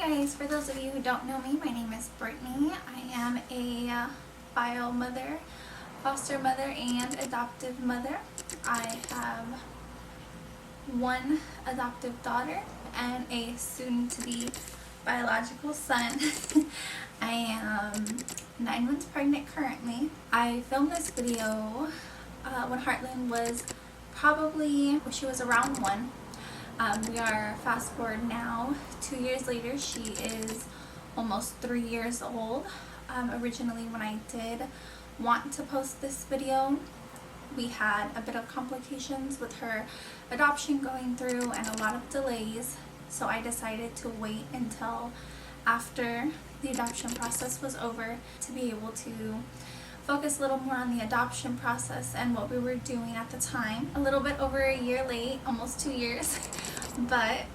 guys, for those of you who don't know me, my name is Brittany. I am a bio mother, foster mother, and adoptive mother. I have one adoptive daughter and a soon-to-be biological son. I am 9 months pregnant currently. I filmed this video when Heartland was she was around 1. We are fast forward now, 2 years later. She is almost 3 years old. Originally, when I did want to post this video, we had a bit of complications with her adoption going through and a lot of delays, so I decided to wait until after the adoption process was over to be able to focus a little more on the adoption process and what we were doing at the time. A little bit over a year late, almost 2 years, but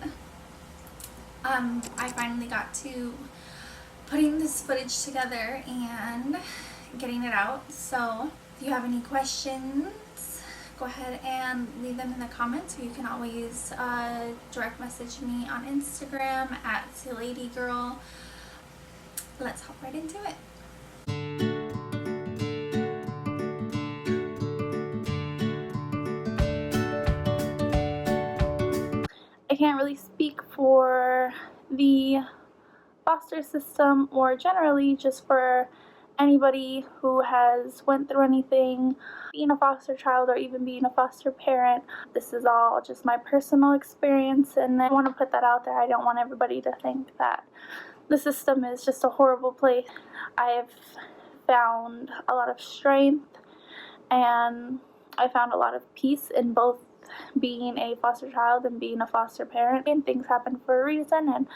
I finally got to putting this footage together and getting it out. So if you have any questions, go ahead and leave them in the comments, or you can always direct message me on Instagram at @SeaLadyGirl. Let's hop right into it. I can't really speak for the foster system or generally just for anybody who has went through anything being a foster child or even being a foster parent. This is all just my personal experience, and I want to put that out there. I don't want everybody to think that the system is just a horrible place. I have found a lot of strength and I found a lot of peace in both being a foster child and being a foster parent, and things happen for a reason, and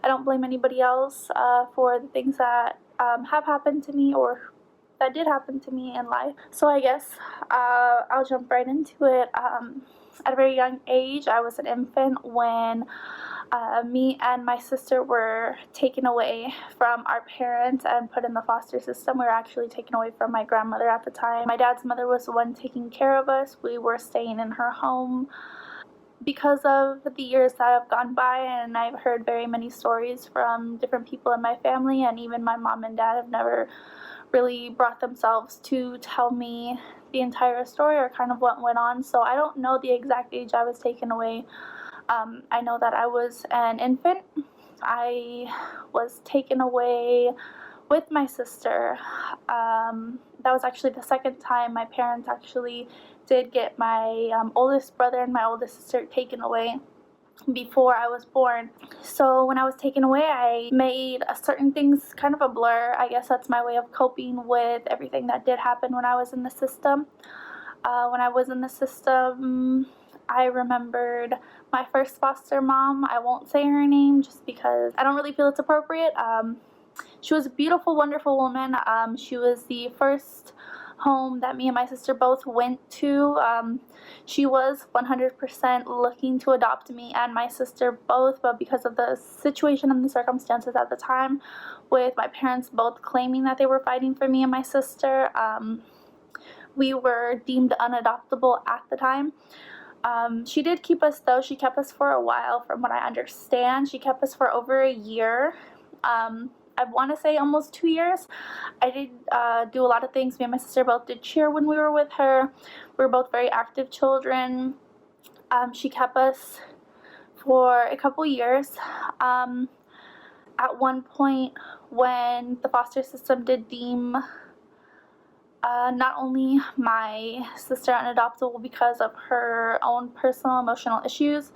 I don't blame anybody else for the things that have happened to me or that did happen to me in life. So I guess I'll jump right into it. At a very young age, I was an infant when me and my sister were taken away from our parents and put in the foster system. We were actually taken away from my grandmother at the time. My dad's mother was the one taking care of us. We were staying in her home. Because of the years that have gone by, and I've heard very many stories from different people in my family, and even my mom and dad have never really brought themselves to tell me the entire story or kind of what went on. So I don't know the exact age I was taken away. I know that I was an infant. I was taken away with my sister. That was actually the second time my parents actually did get my oldest brother and my oldest sister taken away before I was born. So when I was taken away, I made certain things kind of a blur. I guess that's my way of coping with everything that did happen when I was in the system. When I was in the system, I remembered my first foster mom. I won't say her name just because I don't really feel it's appropriate. She was a beautiful, wonderful woman. She was the first home that me and my sister both went to. She was 100% looking to adopt me and my sister both, but because of the situation and the circumstances at the time, with my parents both claiming that they were fighting for me and my sister, we were deemed unadoptable at the time. She did keep us though. She kept us for a while, from what I understand. She kept us for over a year. I want to say almost 2 years. I did do a lot of things. Me and my sister both did cheer when we were with her. We were both very active children. She kept us for a couple years. At one point, when the foster system did deem not only my sister unadoptable because of her own personal emotional issues,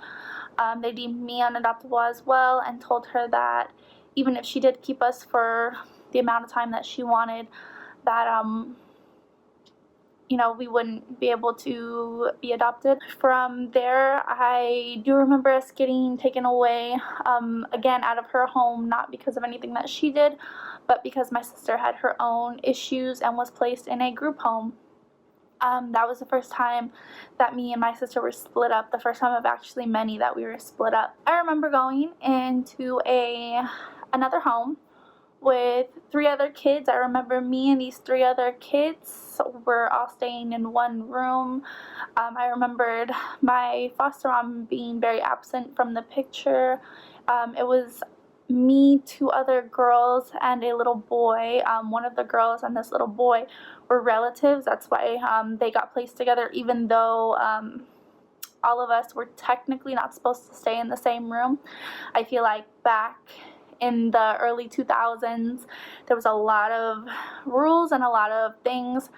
they deemed me unadoptable as well, and told her that even if she did keep us for the amount of time that she wanted, that we wouldn't be able to be adopted. From there, I do remember us getting taken away again out of her home, not because of anything that she did, but because my sister had her own issues and was placed in a group home. That was the first time that me and my sister were split up, the first time of actually many that we were split up. I remember going into another home with 3 other kids. I remember me and these 3 other kids were all staying in one room. I remembered my foster mom being very absent from the picture. It was me, two other girls, and a little boy. One of the girls and this little boy were relatives. That's why they got placed together, even though all of us were technically not supposed to stay in the same room. I feel like back in the early 2000s, there was a lot of rules and a lot of things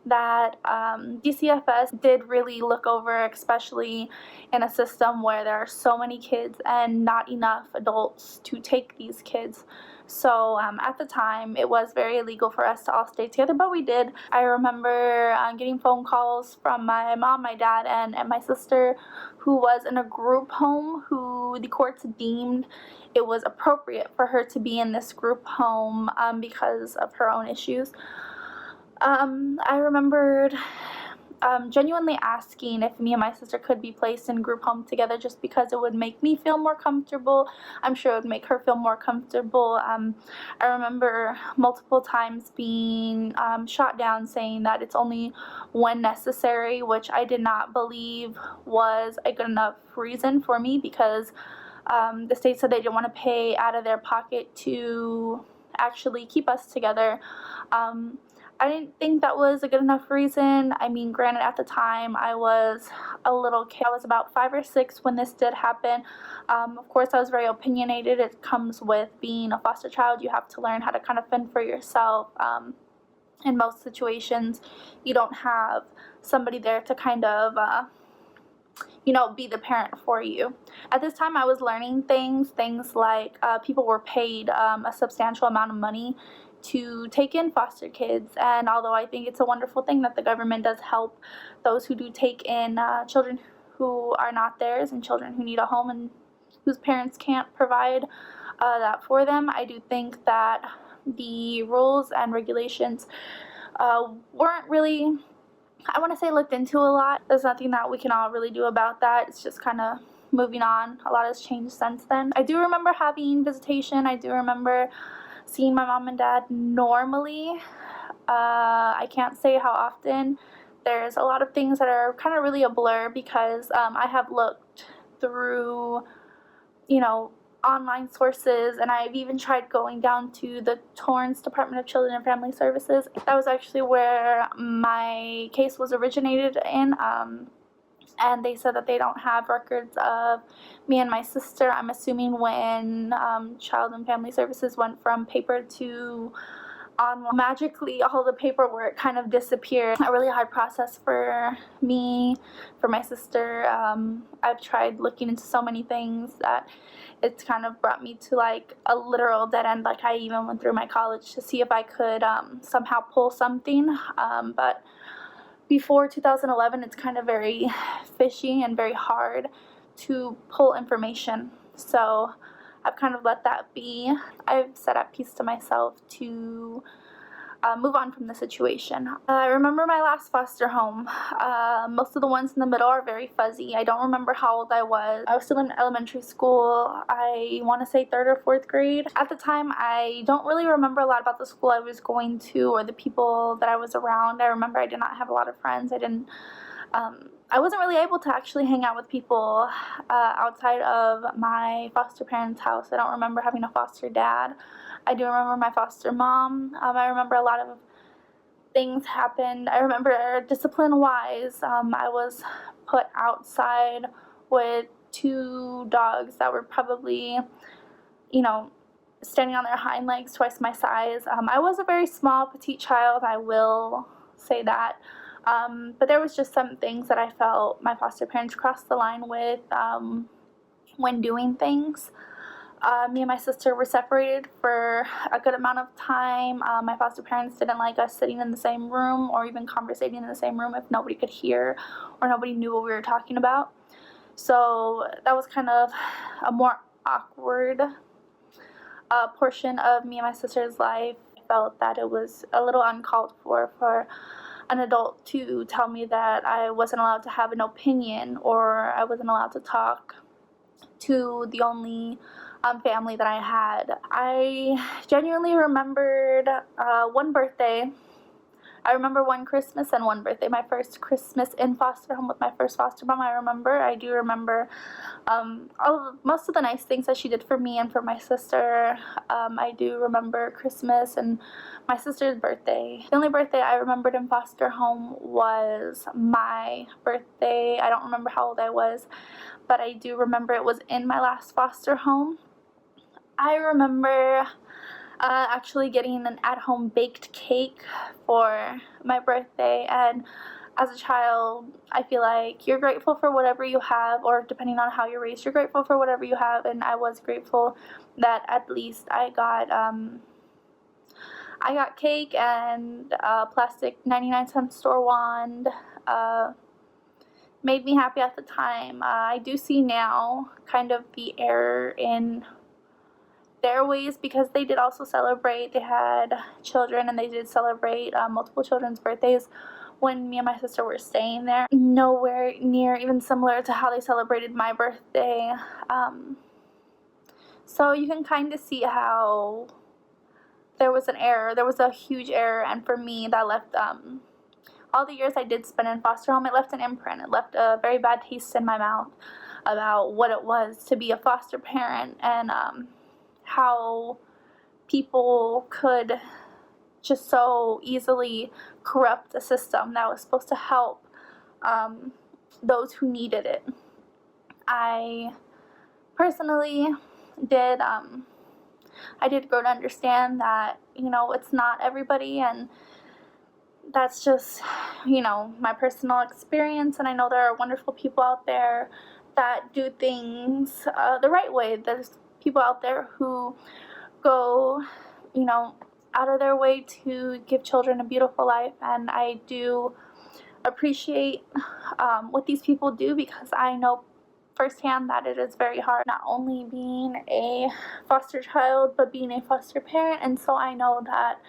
that DCFS did really look over, especially in a system where there are so many kids and not enough adults to take these kids. So at the time, it was very illegal for us to all stay together, but we did. I remember getting phone calls from my mom, my dad, and my sister, who was in a group home, who the courts deemed it was appropriate for her to be in this group home because of her own issues. I remembered genuinely asking if me and my sister could be placed in group home together, just because it would make me feel more comfortable. I'm sure it would make her feel more comfortable. I remember multiple times being shot down, saying that it's only when necessary, which I did not believe was a good enough reason for me, because the state said they didn't want to pay out of their pocket to actually keep us together. I didn't think that was a good enough reason. I mean, granted, at the time, I was a little kid. I was about 5 or 6 when this did happen. Of course, I was very opinionated. It comes with being a foster child. You have to learn how to kind of fend for yourself. In most situations, you don't have somebody there to kind of be the parent for you. At this time, I was learning things like people were paid a substantial amount of money to take in foster kids, and although I think it's a wonderful thing that the government does help those who do take in children who are not theirs and children who need a home and whose parents can't provide that for them, I do think that the rules and regulations weren't really, I want to say, looked into a lot. There's nothing that we can all really do about that. It's just kind of moving on. A lot has changed since then. I do remember having visitation. I do remember seeing my mom and dad normally. I can't say how often. There's a lot of things that are kind of really a blur, because I have looked through, online sources, and I've even tried going down to the Torrance Department of Children and Family Services. That was actually where my case was originated in. And they said that they don't have records of me and my sister. I'm assuming when Child and Family Services went from paper to online, magically all the paperwork kind of disappeared. A really hard process for me, for my sister. I've tried looking into so many things that it's kind of brought me to like a literal dead end. Like, I even went through my college to see if I could somehow pull something, but before 2011, it's kind of very fishy and very hard to pull information. So I've kind of let that be. I've set at peace to myself to move on from the situation. I remember my last foster home. Most of the ones in the middle are very fuzzy. I don't remember how old I was. I was still in elementary school. I want to say 3rd or 4th grade. At the time, I don't really remember a lot about the school I was going to or the people that I was around. I remember I did not have a lot of friends. I wasn't really able to actually hang out with people outside of my foster parents' house. I don't remember having a foster dad. I do remember my foster mom. I remember a lot of things happened. I remember discipline-wise, I was put outside with 2 dogs that were probably, standing on their hind legs twice my size. I was a very small, petite child, I will say that. But there was just some things that I felt my foster parents crossed the line with when doing things. Me and my sister were separated for a good amount of time. My foster parents didn't like us sitting in the same room or even conversating in the same room if nobody could hear or nobody knew what we were talking about. So that was kind of a more awkward portion of me and my sister's life. I felt that it was a little uncalled for an adult to tell me that I wasn't allowed to have an opinion or I wasn't allowed to talk to the only family that I had. I genuinely remembered one birthday I remember one Christmas and one birthday. My first Christmas in foster home with my first foster mom, I do remember most of the nice things that she did for me and for my sister. I do remember Christmas and my sister's birthday. The only birthday I remembered in foster home was my birthday. I don't remember how old I was, but I do remember it was in my last foster home. I remember actually getting an at-home baked cake for my birthday, and as a child, I feel like you're grateful for whatever you have, or depending on how you're raised, you're grateful for whatever you have, and I was grateful that at least I got cake and a plastic 99-cent store wand. Made me happy at the time. I do see now kind of the error in their ways, because they did also celebrate. They had children and they did celebrate multiple children's birthdays when me and my sister were staying there. Nowhere near even similar to how they celebrated my birthday. So you can kind of see how there was an error. There was a huge error, and for me that left all the years I did spend in foster home, it left an imprint. It left a very bad taste in my mouth about what it was to be a foster parent, and how people could just so easily corrupt a system that was supposed to help those who needed it. I personally did grow to understand that, it's not everybody, and that's just, my personal experience, and I know there are wonderful people out there that do things the right way. There's people out there who go, out of their way to give children a beautiful life, and I do appreciate what these people do, because I know firsthand that it is very hard, not only being a foster child, but being a foster parent. And so I know that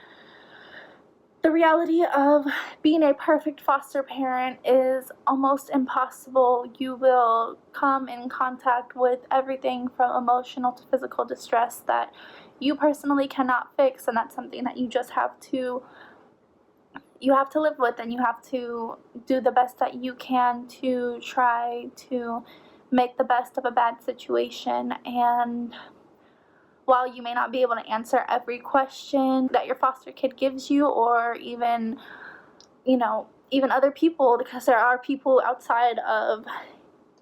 the reality of being a perfect foster parent is almost impossible. You will come in contact with everything from emotional to physical distress that you personally cannot fix, and that's something that you just have to live with, and you have to do the best that you can to try to make the best of a bad situation. And while you may not be able to answer every question that your foster kid gives you, or even other people, because there are people outside of,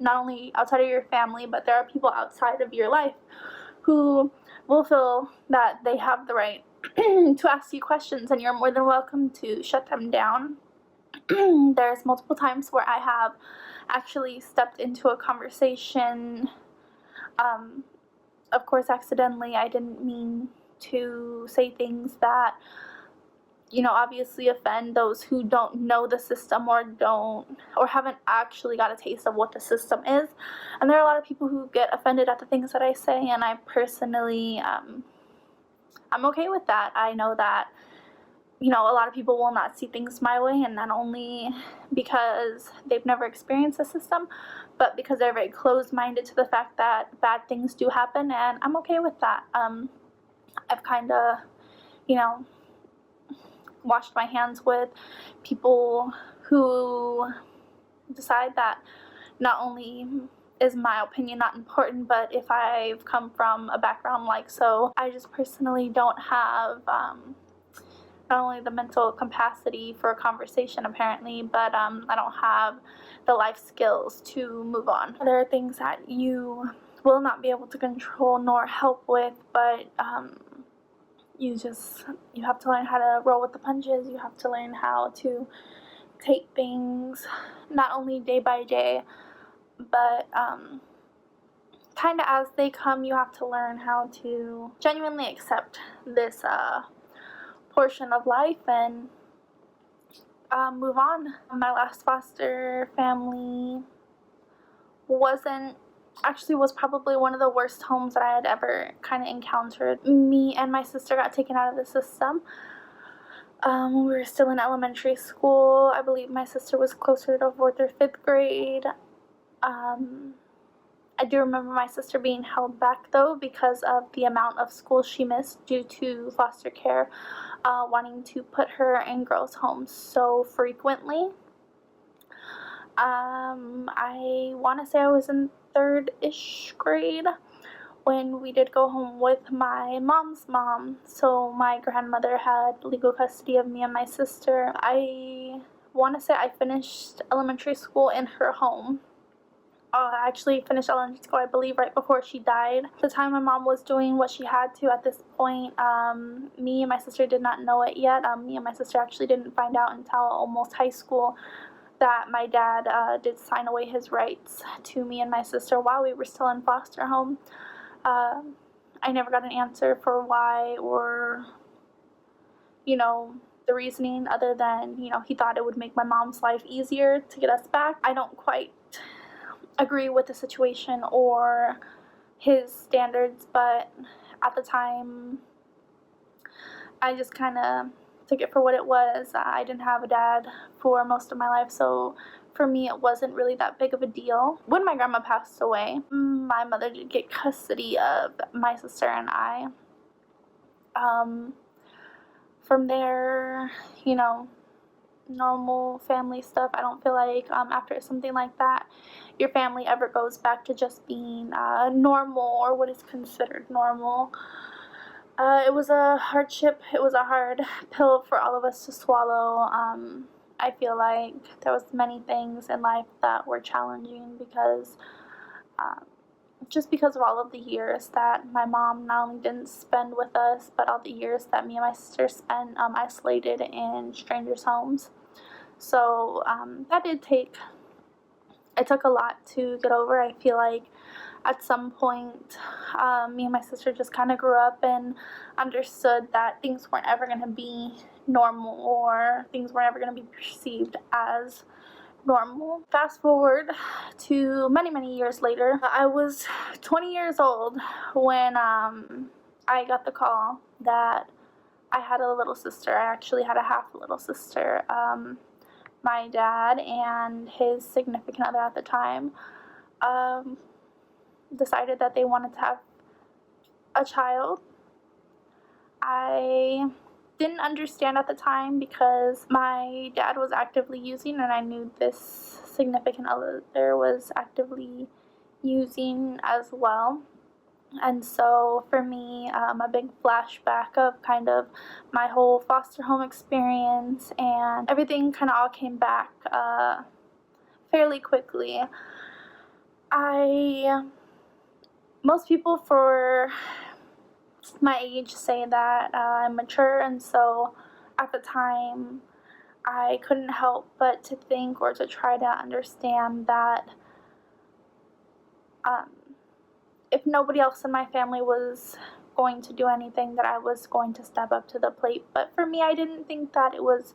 not only outside of your family, but there are people outside of your life who will feel that they have the right to ask you questions, and you're more than welcome to shut them down. There's multiple times where I have actually stepped into a conversation, of course accidentally. I didn't mean to say things that obviously offend those who don't know the system, or haven't actually got a taste of what the system is. And there are a lot of people who get offended at the things that I say, and I personally I'm okay with that. I know that a lot of people will not see things my way, and not only because they've never experienced the system, but because they're very closed-minded to the fact that bad things do happen, and I'm okay with that. I've kind of washed my hands with people who decide that not only is my opinion not important, but if I've come from a background like so, I just personally don't have not only the mental capacity for a conversation apparently, but I don't have the life skills to move on. There are things that you will not be able to control nor help with, but you have to learn how to roll with the punches. You have to learn how to take things not only day by day, but kind of as they come. You have to learn how to genuinely accept this portion of life and move on. My last foster family was probably one of the worst homes that I had ever kind of encountered. Me and my sister got taken out of the system when we were still in elementary school. I believe my sister was closer to 4th or 5th grade. I do remember my sister being held back though because of the amount of school she missed due to foster care wanting to put her in girls' homes so frequently. I want to say I was in third-ish grade when we did go home with my mom's mom. So my grandmother had legal custody of me and my sister. I want to say I finished elementary school in her home. I actually finished elementary school, I believe, right before she died. At the time my mom was doing what she had to at this point. Me and my sister did not know it yet. Me and my sister actually didn't find out until almost high school that my dad did sign away his rights to me and my sister while we were still in foster home. I never got an answer for why or, the reasoning other than, he thought it would make my mom's life easier to get us back. I don't quite agree with the situation or his standards, but at the time I just kind of took it for what it was. I didn't have a dad for most of my life, so for me it wasn't really that big of a deal. When my grandma passed away, my mother did get custody of my sister and I. From there, normal family stuff. I don't feel like after something like that your family ever goes back to just being normal or what is considered normal. It was a hardship. It was a hard pill for all of us to swallow. I feel like there was many things in life that were challenging because just because of all of the years that my mom not only didn't spend with us, but all the years that me and my sister spent isolated in strangers' homes. So it took a lot to get over. I feel like at some point, me and my sister just kind of grew up and understood that things weren't ever going to be normal or things weren't ever going to be perceived as normal. Fast forward to many, many years later. I was 20 years old when I got the call that I had a little sister. I actually had a half little sister. My dad and his significant other at the time decided that they wanted to have a child. I didn't understand at the time because my dad was actively using and I knew this significant other was actively using as well. And so for me, a big flashback of kind of my whole foster home experience and everything kind of all came back fairly quickly. Most people for my age say that I'm mature, and so at the time I couldn't help but to think or to try to understand that if nobody else in my family was going to do anything, that I was going to step up to the plate. But for me, I didn't think that it was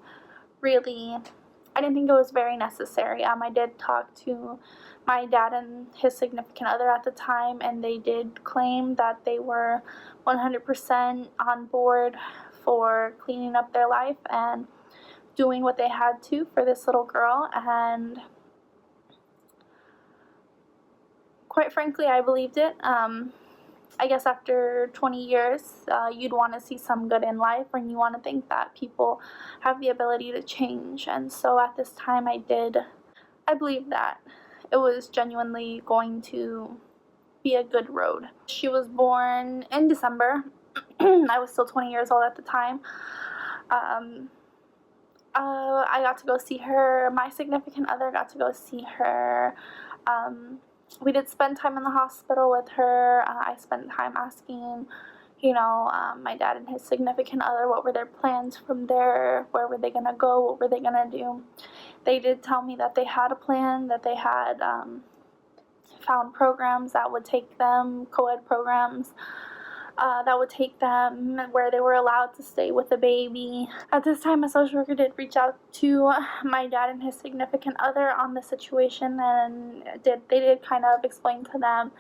very necessary. I did talk to my dad and his significant other at the time, and they did claim that they were 100% on board for cleaning up their life and doing what they had to for this little girl. And quite frankly, I believed it. I guess after 20 years, you'd want to see some good in life, and you want to think that people have the ability to change. And so at this time, I believed that it was genuinely going to be a good road. She was born in December. I was still 20 years old at the time. I got to go see her. My significant other got to go see her. We did spend time in the hospital with her. I spent time asking, my dad and his significant other, what were their plans from there? Where were they going to go? What were they going to do? They did tell me that they had a plan, that they had found programs that would take them, co-ed programs, that would take them where they were allowed to stay with the baby. At this time, a social worker did reach out to my dad and his significant other on the situation, and they did kind of explain to them,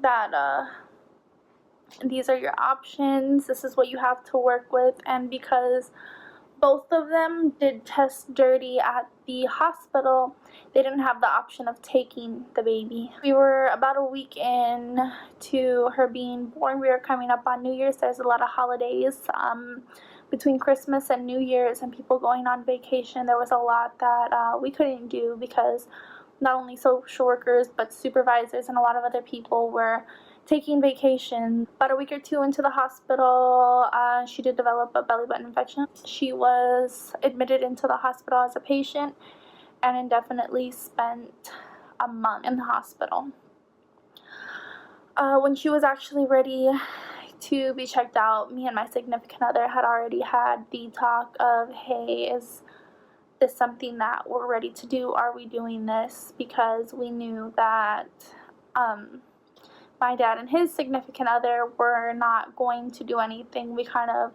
that these are your options, this is what you have to work with. And because both of them did test dirty at the hospital. They didn't have the option of taking the baby. We were about a week in to her being born. We were coming up on New Year's. There's a lot of holidays between Christmas and New Year's and people going on vacation. There was a lot that we couldn't do because not only social workers but supervisors and a lot of other people were taking vacation. About a week or two into the hospital, she did develop a belly button infection. She was admitted into the hospital as a patient and indefinitely spent a month in the hospital. When she was actually ready to be checked out, me and my significant other had already had the talk of, hey, is this something that we're ready to do? Are we doing this? Because we knew that my dad and his significant other were not going to do anything. We kind of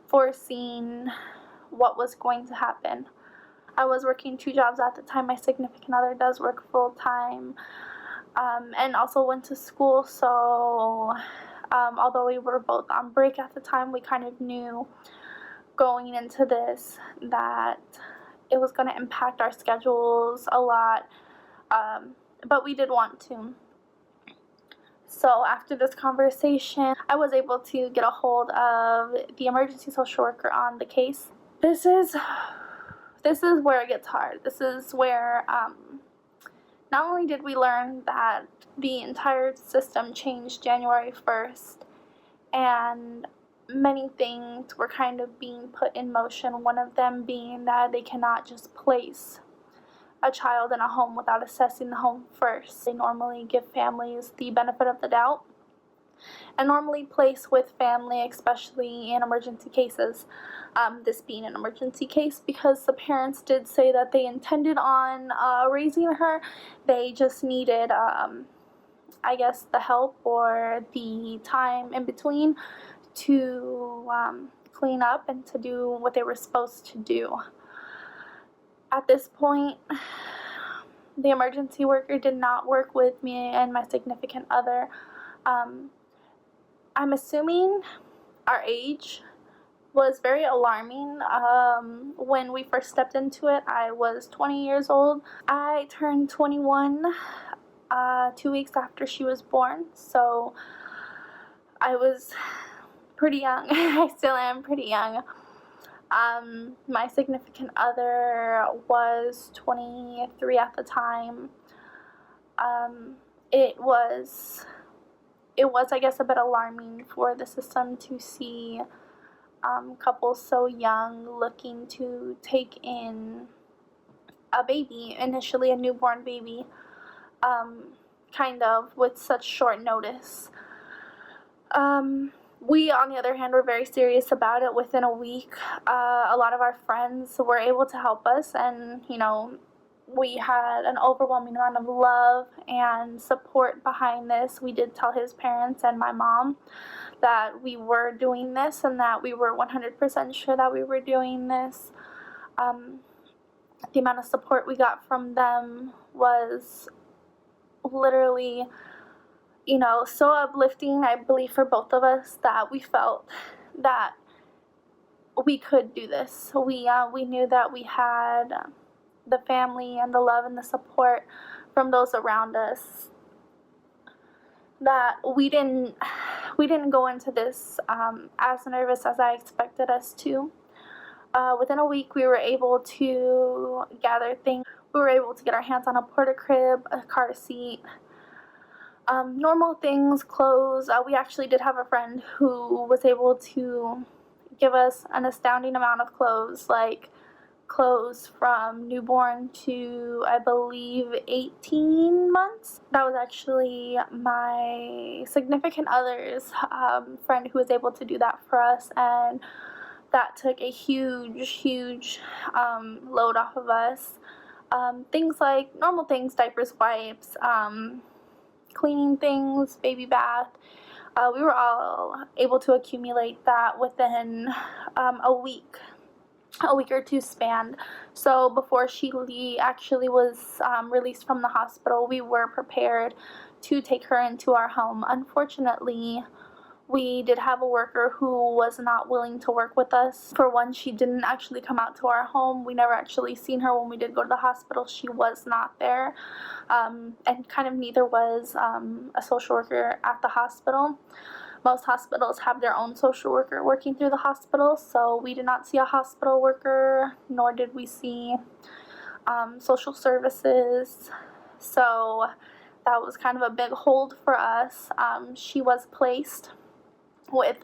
foreseen what was going to happen. I was working 2 jobs at the time. My significant other does work full-time and also went to school. So although we were both on break at the time, we kind of knew going into this that it was going to impact our schedules a lot, but we did want to. So after this conversation, I was able to get a hold of the emergency social worker on the case. This is where it gets hard. This is where not only did we learn that the entire system changed January 1st, and many things were kind of being put in motion, one of them being that they cannot just place a child in a home without assessing the home first. They normally give families the benefit of the doubt and normally place with family, especially in emergency cases. This being an emergency case, because the parents did say that they intended on raising her. They just needed, I guess, the help or the time in between to clean up and to do what they were supposed to do. At this point, the emergency worker did not work with me and my significant other. I'm assuming our age was very alarming. When we first stepped into it, I was 20 years old. I turned 21 2 weeks after she was born, so I was pretty young. I still am pretty young. My significant other was 23 at the time. It was, I guess, a bit alarming for the system to see couples so young looking to take in a baby, initially a newborn baby, kind of with such short notice. We, on the other hand, were very serious about it. Within a week, a lot of our friends were able to help us, and, we had an overwhelming amount of love and support behind this. We did tell his parents and my mom that we were doing this and that we were 100% sure that we were doing this. The amount of support we got from them was literally so uplifting, I believe, for both of us, that we felt that we could do this. We knew that we had the family and the love and the support from those around us, that we didn't go into this as nervous as I expected us to. Within a week, we were able to gather things. We were able to get our hands on a porta crib, a car seat, normal things, clothes. We actually did have a friend who was able to give us an astounding amount of clothes, like clothes from newborn to, I believe, 18 months. That was actually my significant other's friend who was able to do that for us, and that took a huge load off of us. Things like normal things, diapers, wipes, cleaning things, baby bath. We were all able to accumulate that within a week or two span. So before she actually was released from the hospital, we were prepared to take her into our home. Unfortunately, We did have a worker who was not willing to work with us. For one, she didn't actually come out to our home. We never actually seen her when we did go to the hospital. She was not there. And kind of neither was a social worker at the hospital. Most hospitals have their own social worker working through the hospital, so we did not see a hospital worker, nor did we see social services. So that was kind of a big hold for us. She was placed with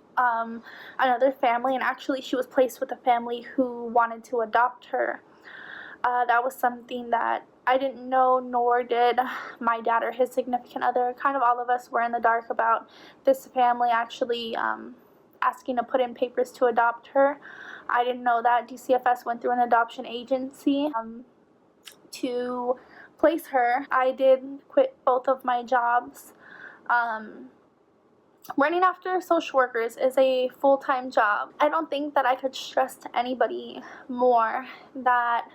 another family, and actually she was placed with a family who wanted to adopt her. That was something that I didn't know, nor did my dad or his significant other. Kind of all of us were in the dark about this family actually asking to put in papers to adopt her. I didn't know that DCFS went through an adoption agency to place her. I did quit both of my jobs. Running after social workers is a full-time job. I don't think that I could stress to anybody more that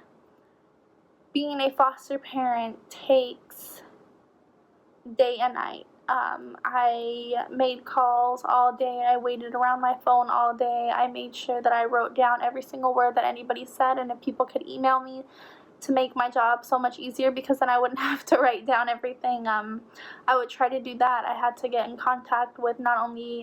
being a foster parent takes day and night. I made calls all day. I waited around my phone all day. I made sure that I wrote down every single word that anybody said, and if people could email me to make my job so much easier, because then I wouldn't have to write down everything, I would try to do that. I had to get in contact with not only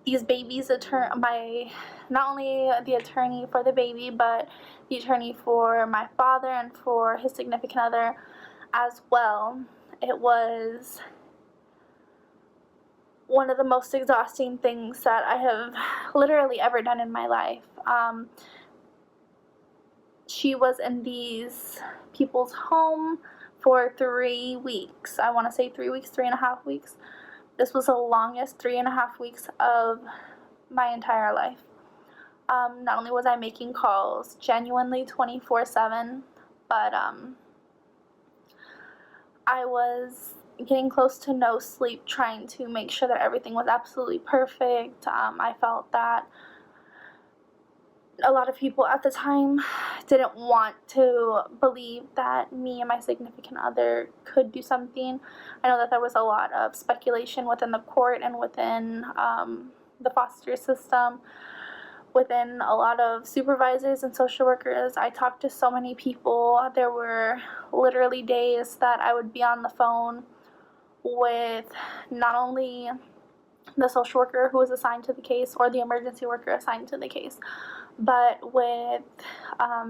these babies, not only the attorney for the baby, but the attorney for my father and for his significant other as well. It was one of the most exhausting things that I have literally ever done in my life. She was in these people's home for 3 weeks. I want to say 3 weeks, 3.5 weeks. This was the longest 3.5 weeks of my entire life. Not only was I making calls genuinely 24/7, but I was getting close to no sleep, trying to make sure that everything was absolutely perfect. I felt that a lot of people at the time didn't want to believe that me and my significant other could do something. I know that there was a lot of speculation within the court and within the foster system, within a lot of supervisors and social workers. I talked to so many people. There were literally days that I would be on the phone with not only the social worker who was assigned to the case or the emergency worker assigned to the case, but with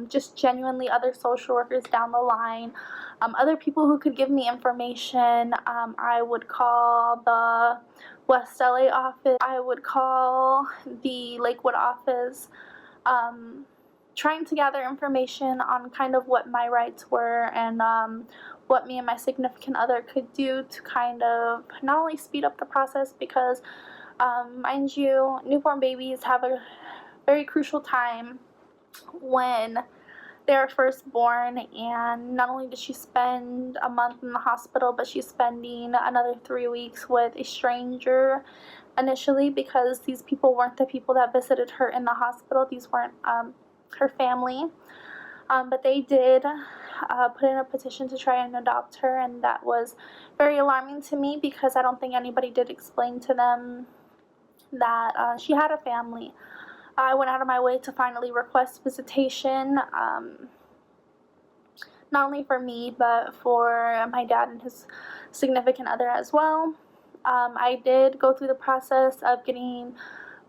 just genuinely other social workers down the line, other people who could give me information. I would call the West LA office, I would call the Lakewood office, trying to gather information on kind of what my rights were and what me and my significant other could do to kind of not only speed up the process, because mind you, newborn babies have a very crucial time when they're first born, and not only did she spend a month in the hospital, but she's spending another 3 weeks with a stranger initially, because these people weren't the people that visited her in the hospital. These weren't her family, but they did put in a petition to try and adopt her, and that was very alarming to me, because I don't think anybody did explain to them that she had a family. I went out of my way to finally request visitation, not only for me, but for my dad and his significant other as well. I did go through the process of getting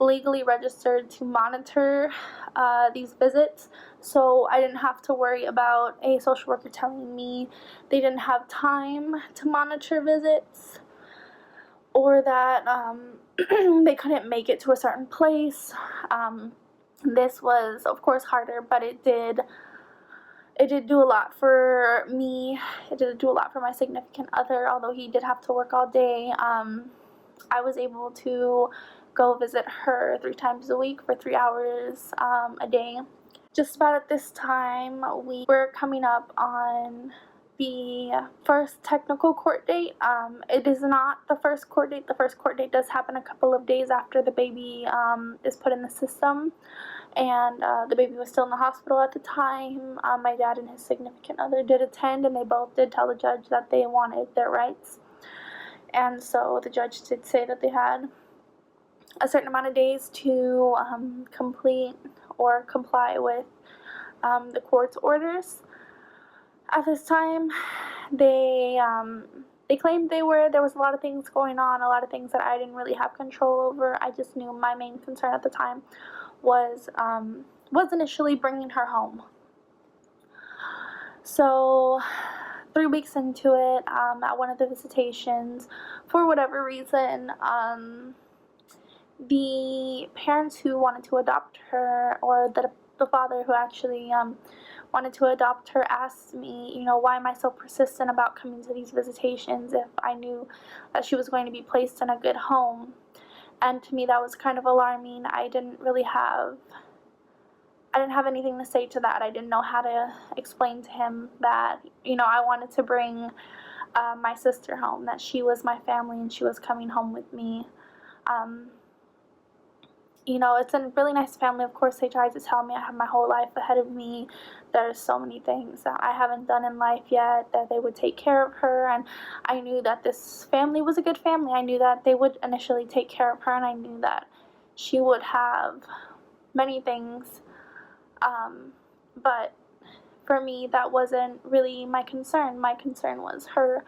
legally registered to monitor these visits, so I didn't have to worry about a social worker telling me they didn't have time to monitor visits, or that they couldn't make it to a certain place. This was, of course, harder, but it did do a lot for me. It did do a lot for my significant other, although he did have to work all day. I was able to go visit her 3 times a week for 3 hours a day. Just about at this time, we were coming up on the first technical court date. It is not the first court date. The first court date does happen a couple of days after the baby is put in the system, and the baby was still in the hospital at the time. My dad and his significant other did attend, and they both did tell the judge that they wanted their rights. And so the judge did say that they had a certain amount of days to complete or comply with the court's orders. At this time, they claimed there was a lot of things going on, a lot of things that I didn't really have control over. I just knew my main concern at the time was initially bringing her home. So 3 weeks into it, at one of the visitations, for whatever reason, the parents who wanted to adopt her, or the father who actually wanted to adopt her, asked me, why am I so persistent about coming to these visitations if I knew that she was going to be placed in a good home. And to me that was kind of alarming. I didn't have anything to say to that. I didn't know how to explain to him that, I wanted to bring my sister home, that she was my family and she was coming home with me. It's a really nice family. Of course, they tried to tell me I have my whole life ahead of me. There's so many things that I haven't done in life yet, that they would take care of her. And I knew that this family was a good family. I knew that they would initially take care of her, and I knew that she would have many things. But for me, that wasn't really my concern. My concern was her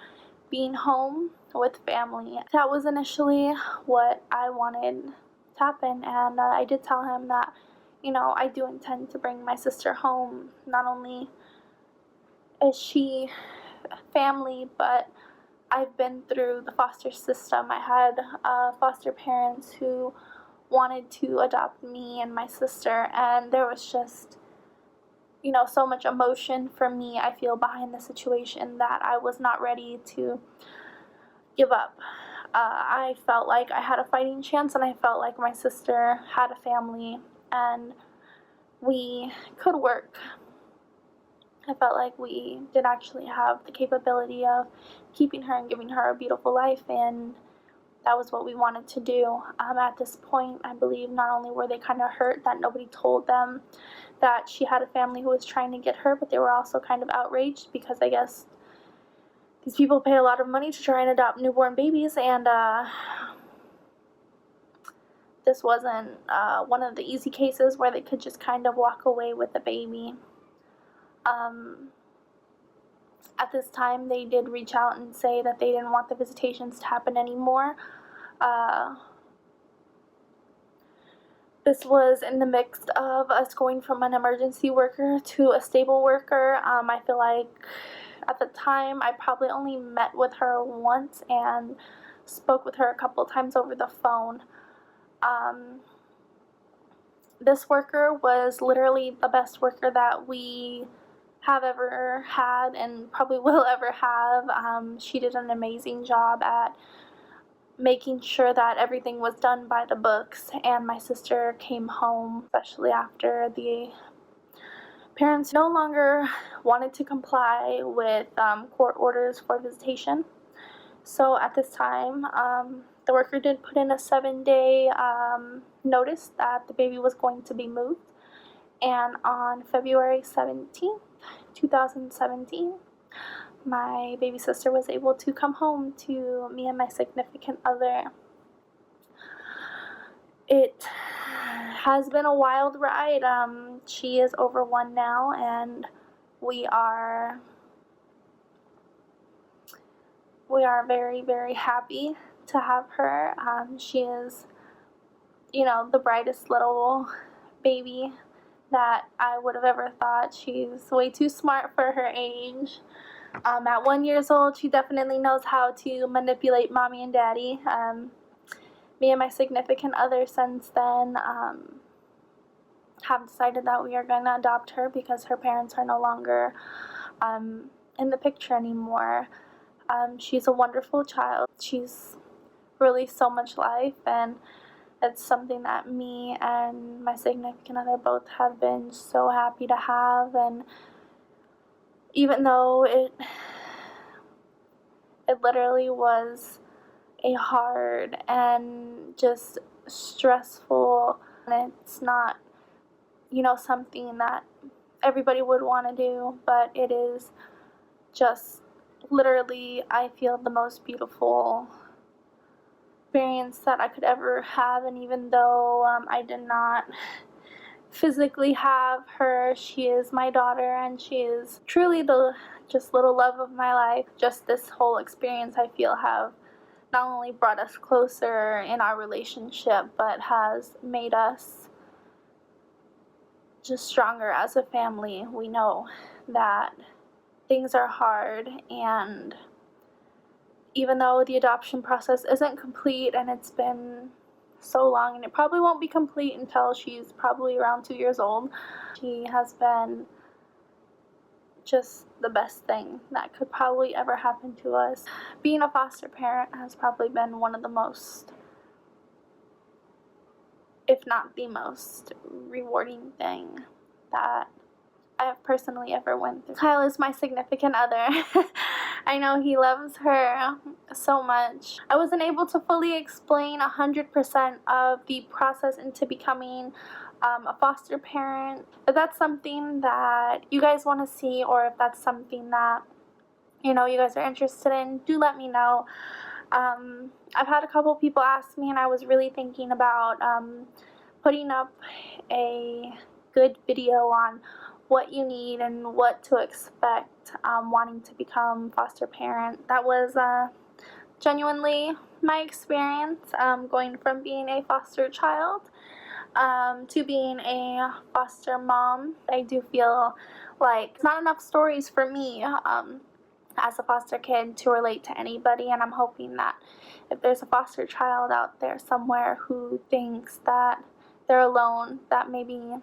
being home with family. That was initially what I wanted to happen, and I did tell him that, I do intend to bring my sister home. Not only is she family, but I've been through the foster system. I had foster parents who wanted to adopt me and my sister, and there was just so much emotion for me, I feel, behind the situation, that I was not ready to give up. I felt like I had a fighting chance, and I felt like my sister had a family and we could work. I felt like we did actually have the capability of keeping her and giving her a beautiful life, and that was what we wanted to do. At this point, I believe not only were they kind of hurt that nobody told them that she had a family who was trying to get her, but they were also kind of outraged because I guess these people pay a lot of money to try and adopt newborn babies, and this wasn't one of the easy cases where they could just kind of walk away with the baby. At this time, they did reach out and say that they didn't want the visitations to happen anymore. This was in the mix of us going from an emergency worker to a stable worker. I feel like at the time I probably only met with her once and spoke with her a couple times over the phone. This worker was literally the best worker that we have ever had and probably will ever have. She did an amazing job at making sure that everything was done by the books, and my sister came home, especially after the parents no longer wanted to comply with court orders for visitation. So at this time, the worker did put in a 7-day notice that the baby was going to be moved, and on February 17th, 2017, my baby sister was able to come home to me and my significant other. It has been a wild ride. She is over 1 now, and we are very, very happy to have her. She is, the brightest little baby that I would have ever thought. She's way too smart for her age. At 1 year old, she definitely knows how to manipulate mommy and daddy. Me and my significant other since then have decided that we are going to adopt her because her parents are no longer in the picture anymore. She's a wonderful child. She's really so much life, and it's something that me and my significant other both have been so happy to have. And even though it literally was a hard and just stressful, and it's not, something that everybody would want to do, but it is just literally, I feel, the most beautiful experience that I could ever have, and even though I did not physically have her, she is my daughter, and she is truly the just little love of my life. Just this whole experience, I feel, have not only brought us closer in our relationship, but has made us just stronger as a family. We know that things are hard, and even though the adoption process isn't complete and it's been so long, and it probably won't be complete until she's probably around 2 years old, she has been just the best thing that could probably ever happen to us. Being a foster parent has probably been one of the most, if not the most, rewarding thing that I have personally ever went through. Kyle is my significant other. I know he loves her so much. I wasn't able to fully explain 100% of the process into becoming a foster parent. If that's something that you guys want to see, or if that's something that you guys are interested in, do let me know. I've had a couple people ask me, and I was really thinking about putting up a good video on what you need and what to expect wanting to become foster parent. That was genuinely my experience, going from being a foster child to being a foster mom. I do feel like not enough stories for me as a foster kid to relate to anybody, and I'm hoping that if there's a foster child out there somewhere who thinks that they're alone, that maybe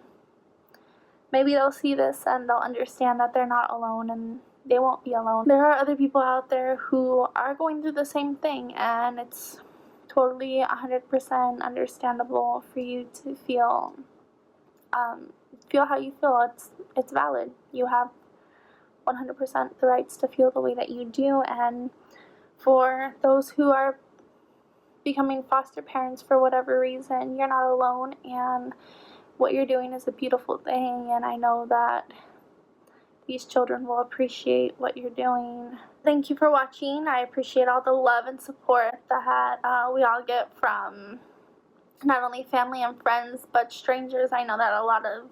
they'll see this and they'll understand that they're not alone, and they won't be alone. There are other people out there who are going through the same thing, and it's totally 100% understandable for you to feel how you feel. It's valid. You have 100% the rights to feel the way that you do, and for those who are becoming foster parents for whatever reason, you're not alone, and what you're doing is a beautiful thing, and I know that these children will appreciate what you're doing. Thank you for watching. I appreciate all the love and support that we all get from not only family and friends, but strangers. I know that a lot of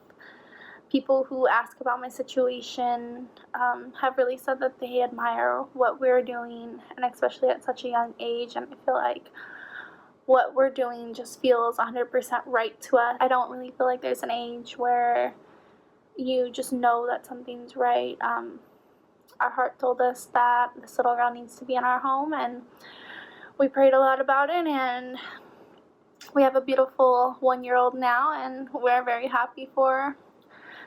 people who ask about my situation have really said that they admire what we're doing, and especially at such a young age, and I feel like what we're doing just feels 100% right to us. I don't really feel like there's an age where you just know that something's right. Our heart told us that this little girl needs to be in our home, and we prayed a lot about it, and we have a beautiful 1-year-old now, and we're very happy for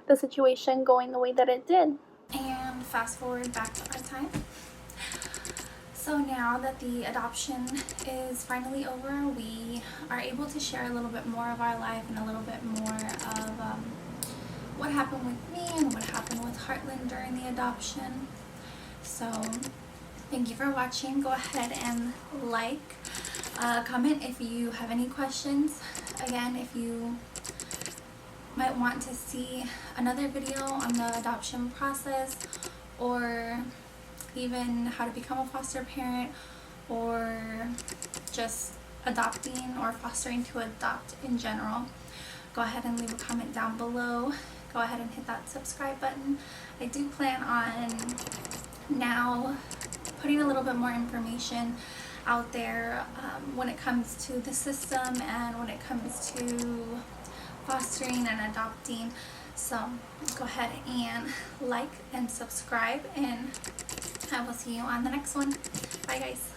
the situation going the way that it did. And fast forward back to our time. So now that the adoption is finally over, we are able to share a little bit more of our life and a little bit more of what happened with me and what happened with Heartland during the adoption. So thank you for watching. Go ahead and like, comment if you have any questions. Again, if you might want to see another video on the adoption process, or even how to become a foster parent, or just adopting or fostering to adopt in general, go ahead and leave a comment down below. Go ahead and hit that subscribe button. I do plan on now putting a little bit more information out there when it comes to the system and when it comes to fostering and adopting. So go ahead and like and subscribe, and I will see you on the next one. Bye guys.